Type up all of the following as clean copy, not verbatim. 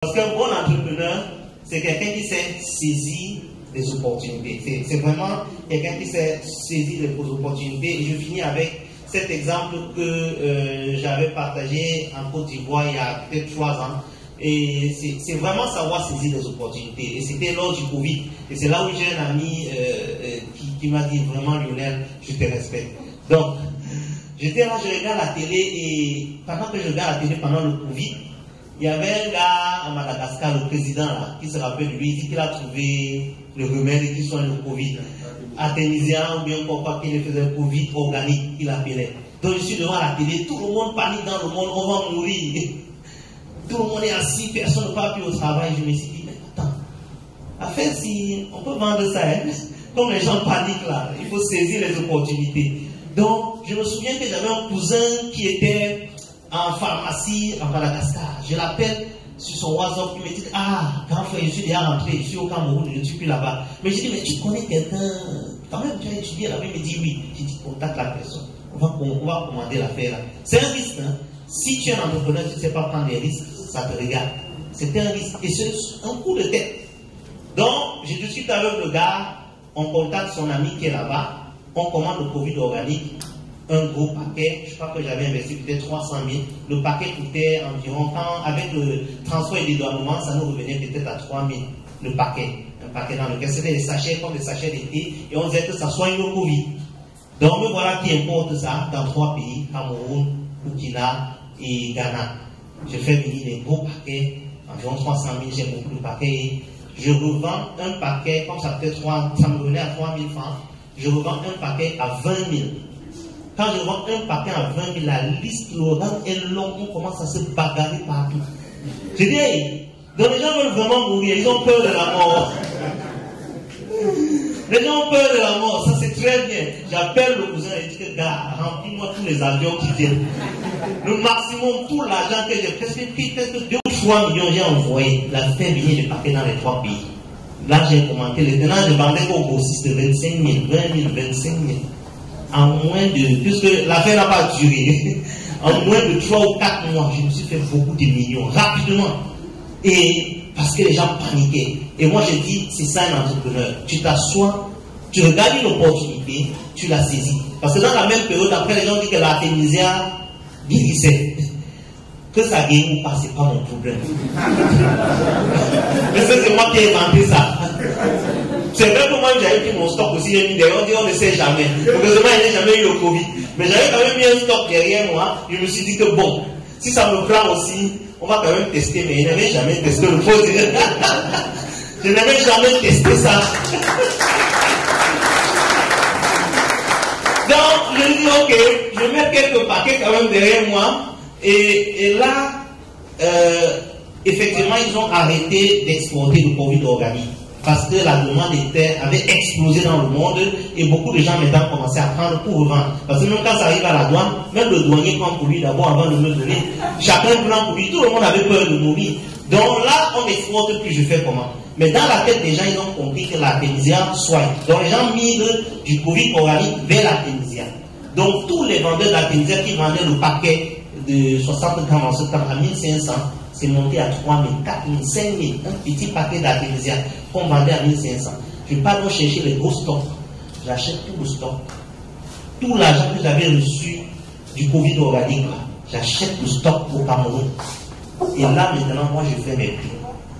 Parce qu'un bon entrepreneur, c'est quelqu'un qui sait saisir des opportunités. C'est vraiment quelqu'un qui sait saisir des opportunités. Et je finis avec cet exemple que j'avais partagé en Côte d'Ivoire il y a peut-être 3 ans. Et c'est vraiment savoir saisir des opportunités. Et c'était lors du Covid. Et c'est là où j'ai un ami qui m'a dit vraiment, Lionel, je te respecte. Donc, j'étais là, je regarde la télé et pendant que je regarde la télé pendant le Covid, il y avait un gars à Madagascar, le président là, qui se rappelle de lui, il dit qu'il a trouvé le remède qui soigne le Covid. Artémisien ou bien pourquoi qu'il faisait le Covid organique, qu'il appelait. Donc je suis devant la télé, tout le monde panique dans le monde, on va mourir. Tout le monde est assis, personne ne part plus au travail. Je me suis dit, mais attends, afin si on peut vendre ça, hein? Comme les gens paniquent là, il faut saisir les opportunités. Donc je me souviens que j'avais un cousin qui était en pharmacie en Madagascar. Je l'appelle sur son WhatsApp, il me dit, ah, grand frère, je suis déjà rentré, je suis au Cameroun, je ne suis plus là-bas. Mais je dis, mais tu connais quelqu'un, quand même, tu as étudié là-bas? Il me dit, oui. J'ai dit, contacte la personne, on va commander l'affaire là. C'est un risque, hein. Si tu es un entrepreneur, tu ne sais pas prendre des risques, ça te regarde. C'est un risque, et c'est un coup de tête. Donc, je discute avec le gars, on contacte son ami qui est là-bas, on commande le Covid organique, un gros paquet, je crois que j'avais investi peut-être 300 000. Le paquet coûtait environ, avec le transport et dédouanement, ça nous revenait peut-être à 3 000. Le paquet, un paquet dans lequel c'était des sachets comme des sachets d'été, et on disait que ça soigne le Covid. Donc me voilà qui importe ça dans 3 pays, Cameroun, Burkina et Ghana. Je fais venir des gros paquets, environ 300 000, j'ai beaucoup de paquets. Je revends un paquet, comme ça peut-être ça me revenait à 3 000 francs, je revends un paquet à 20 000. Quand je vends un paquet à 20 000, la liste l'organe est longue, on commence à se bagarrer partout. Je dis, hey, donc les gens veulent vraiment mourir, ils ont peur de la mort. Les gens ont peur de la mort, ça c'est très bien. J'appelle le cousin et je dis que, gars, remplis-moi tous les avions qui viennent. Le maximum, tout l'argent que j'ai presque pris, presque 2 ou 3 millions, j'ai envoyé. La fait venir les paquets dans les 3 pays. Là, j'ai commenté, maintenant je vendais qu'au grossiste de 25 000, 20 000, 25 000. En moins de, puisque l'affaire n'a pas duré, en moins de 3 ou 4 mois, je me suis fait beaucoup de millions, rapidement. Et parce que les gens paniquaient. Et moi, je dis, c'est ça un entrepreneur. Tu t'assois, tu regardes une opportunité, tu la saisis. Parce que dans la même période, après, les gens disent que l'artémisia guérissait. Que ça guérit ou pas, c'est pas mon problème. Mais c'est moi qui ai inventé ça. C'est vrai que moi j'avais pris mon stock aussi, on dit on ne sait jamais. Heureusement, il n'y a jamais eu le Covid. Mais j'avais quand même mis un stock derrière moi. Je me suis dit que bon, si ça me prend aussi, on va quand même tester. Mais je n'avais jamais testé le faux. Je n'avais jamais testé ça. Donc, je dis ok, je mets quelques paquets quand même derrière moi. Et là, effectivement, ils ont arrêté d'exporter le Covid organique. Parce que la demande avait explosé dans le monde et beaucoup de gens maintenant commençaient à prendre pour revendre. Parce que même quand ça arrive à la douane, même le douanier prend pour lui d'abord avant de me donner. Chacun prend pour lui, tout le monde avait peur de mourir. Donc là, on n'exporte plus, je fais comment? Mais dans la tête des gens, ils ont compris que l'artémisia soigne. Donc les gens migrent du Covid organique vers l'artémisia. Donc tous les vendeurs d'artémisia qui vendaient le paquet de 60 grammes en ce temps à 1500, c'est monté à 3 000, 4 000, 5 000, un petit paquet d'artémisia qu'on vendait à 1500. Je ne vais pas donc chercher les gros stocks. J'achète tout le stock. Tout l'argent que j'avais reçu du Covid organique, j'achète le stock au Cameroun. Et là, maintenant, moi, je fais mes prix.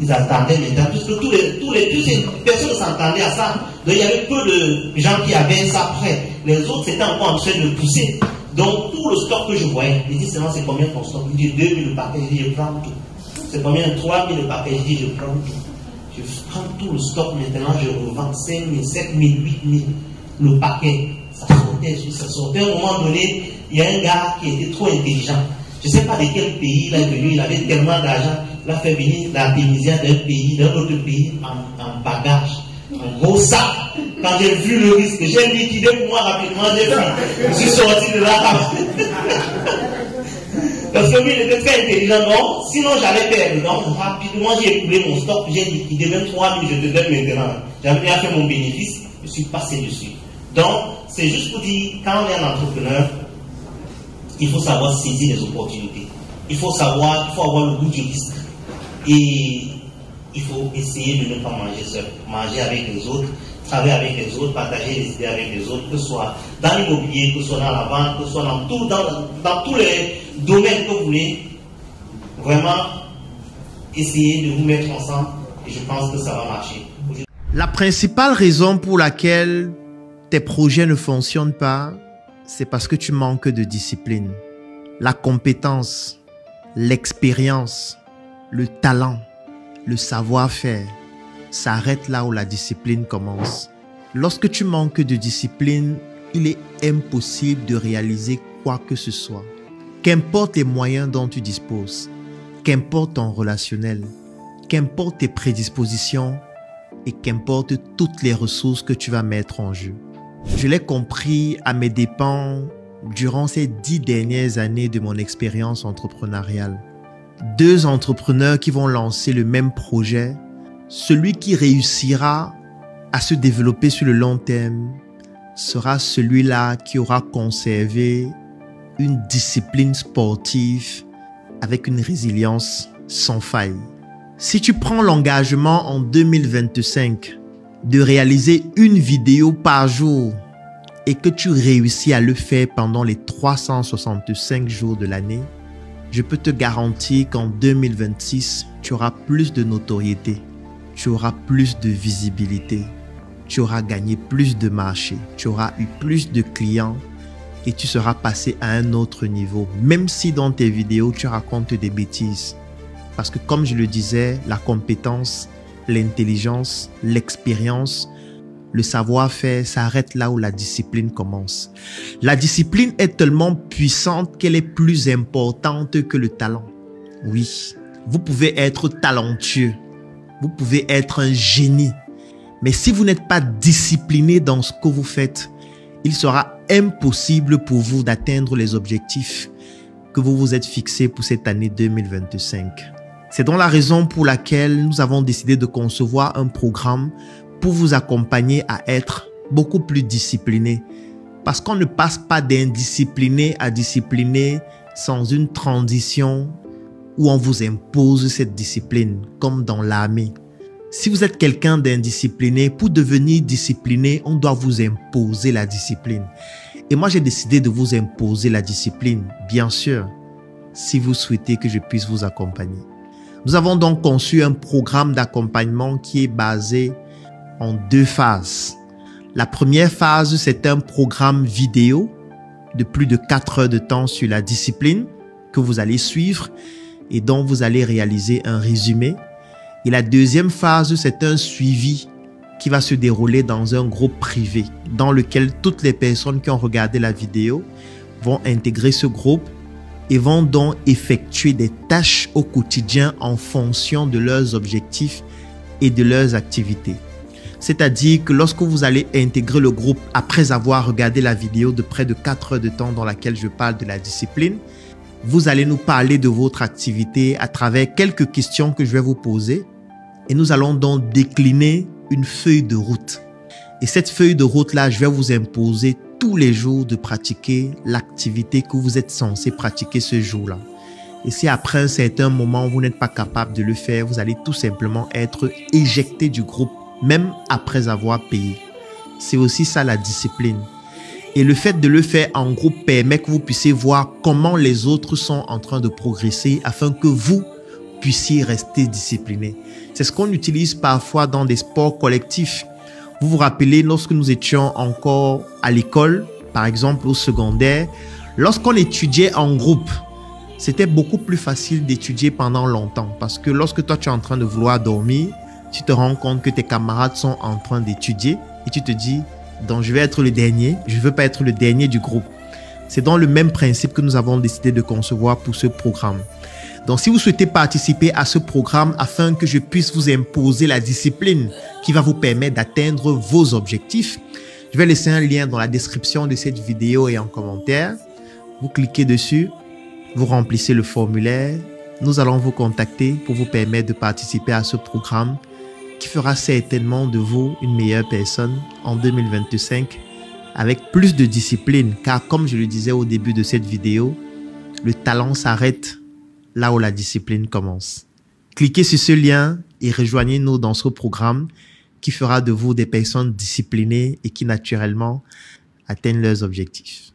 Ils attendaient maintenant, puisque toutes les personnes s'entendaient à ça. Donc, il y avait peu de gens qui avaient ça prêt. Les autres, c'était encore en train de pousser. Donc, tout le stock que je voyais, ils disent seulement c'est combien ton stock? Il dit 2 000 le paquet, je dis je prends tout. C'est combien? 3 000 le paquet, je dis je prends tout. Je prends tout le stock maintenant, je revends 5 000, 7 000, 8 000 le paquet. Ça sortait. À un moment donné, il y a un gars qui était trop intelligent. Je ne sais pas de quel pays il est venu, il avait tellement d'argent, il a fait venir l'artémisia d'un autre pays en bagage, en gros sac. Quand j'ai vu le risque, j'ai liquidé pour moi rapidement, j'ai fui. Je suis sorti de là. Parce que lui, il était très intelligent, non? Sinon j'allais perdre. Donc rapidement, j'ai écoulé mon stock, j'ai liquidé même 3 000, je te donne maintenant. J'avais déjà fait mon bénéfice, je suis passé dessus. Donc, c'est juste pour dire, quand on est un entrepreneur, il faut savoir saisir les opportunités. Il faut avoir le goût du risque. Et il faut essayer de ne pas manger seul, manger avec les autres, travailler avec les autres, partager les idées avec les autres, que ce soit dans l'immobilier, que ce soit dans la vente, que ce soit dans tous les domaines que vous voulez. Vraiment, essayez de vous mettre ensemble et je pense que ça va marcher. La principale raison pour laquelle tes projets ne fonctionnent pas, c'est parce que tu manques de discipline. La compétence, l'expérience, le talent, le savoir-faire s'arrête là où la discipline commence. Lorsque tu manques de discipline, il est impossible de réaliser quoi que ce soit. Qu'importe les moyens dont tu disposes, qu'importe ton relationnel, qu'importe tes prédispositions et qu'importe toutes les ressources que tu vas mettre en jeu. Je l'ai compris à mes dépens durant ces 10 dernières années de mon expérience entrepreneuriale. 2 entrepreneurs qui vont lancer le même projet, celui qui réussira à se développer sur le long terme sera celui-là qui aura conservé une discipline sportive avec une résilience sans faille. Si tu prends l'engagement en 2025 de réaliser une vidéo par jour et que tu réussis à le faire pendant les 365 jours de l'année, je peux te garantir qu'en 2026, tu auras plus de notoriété, tu auras plus de visibilité, tu auras gagné plus de marchés, tu auras eu plus de clients et tu seras passé à un autre niveau, même si dans tes vidéos, tu racontes des bêtises. Parce que comme je le disais, la compétence, l'intelligence, l'expérience, le savoir-faire s'arrête là où la discipline commence. La discipline est tellement puissante qu'elle est plus importante que le talent. Oui, vous pouvez être talentueux, vous pouvez être un génie, mais si vous n'êtes pas discipliné dans ce que vous faites, il sera impossible pour vous d'atteindre les objectifs que vous vous êtes fixés pour cette année 2025. C'est donc la raison pour laquelle nous avons décidé de concevoir un programme pour vous accompagner à être beaucoup plus discipliné. Parce qu'on ne passe pas d'indiscipliné à discipliné sans une transition où on vous impose cette discipline, comme dans l'armée. Si vous êtes quelqu'un d'indiscipliné, pour devenir discipliné, on doit vous imposer la discipline. Et moi, j'ai décidé de vous imposer la discipline, bien sûr, si vous souhaitez que je puisse vous accompagner. Nous avons donc conçu un programme d'accompagnement qui est basé en 2 phases. La première phase, c'est un programme vidéo de plus de 4 heures de temps sur la discipline que vous allez suivre et dont vous allez réaliser un résumé. Et la deuxième phase, c'est un suivi qui va se dérouler dans un groupe privé dans lequel toutes les personnes qui ont regardé la vidéo vont intégrer ce groupe et vont donc effectuer des tâches au quotidien en fonction de leurs objectifs et de leurs activités. C'est-à-dire que lorsque vous allez intégrer le groupe après avoir regardé la vidéo de près de 4 heures de temps dans laquelle je parle de la discipline, vous allez nous parler de votre activité à travers quelques questions que je vais vous poser et nous allons donc décliner une feuille de route. Et cette feuille de route-là, je vais vous imposer tous les jours de pratiquer l'activité que vous êtes censé pratiquer ce jour-là. Et si après un certain moment, vous n'êtes pas capable de le faire, vous allez tout simplement être éjecté du groupe, même après avoir payé. C'est aussi ça la discipline. Et le fait de le faire en groupe permet que vous puissiez voir comment les autres sont en train de progresser afin que vous puissiez rester discipliné. C'est ce qu'on utilise parfois dans des sports collectifs. Vous vous rappelez, lorsque nous étions encore à l'école, par exemple au secondaire, lorsqu'on étudiait en groupe, c'était beaucoup plus facile d'étudier pendant longtemps. Parce que lorsque toi tu es en train de vouloir dormir, tu te rends compte que tes camarades sont en train d'étudier et tu te dis, donc je vais être le dernier, je ne veux pas être le dernier du groupe. C'est dans le même principe que nous avons décidé de concevoir pour ce programme. Donc si vous souhaitez participer à ce programme afin que je puisse vous imposer la discipline qui va vous permettre d'atteindre vos objectifs, je vais laisser un lien dans la description de cette vidéo et en commentaire. Vous cliquez dessus, vous remplissez le formulaire. Nous allons vous contacter pour vous permettre de participer à ce programme qui fera certainement de vous une meilleure personne en 2025 avec plus de discipline. Car comme je le disais au début de cette vidéo, le talent s'arrête là où la discipline commence. Cliquez sur ce lien et rejoignez-nous dans ce programme qui fera de vous des personnes disciplinées et qui naturellement atteignent leurs objectifs.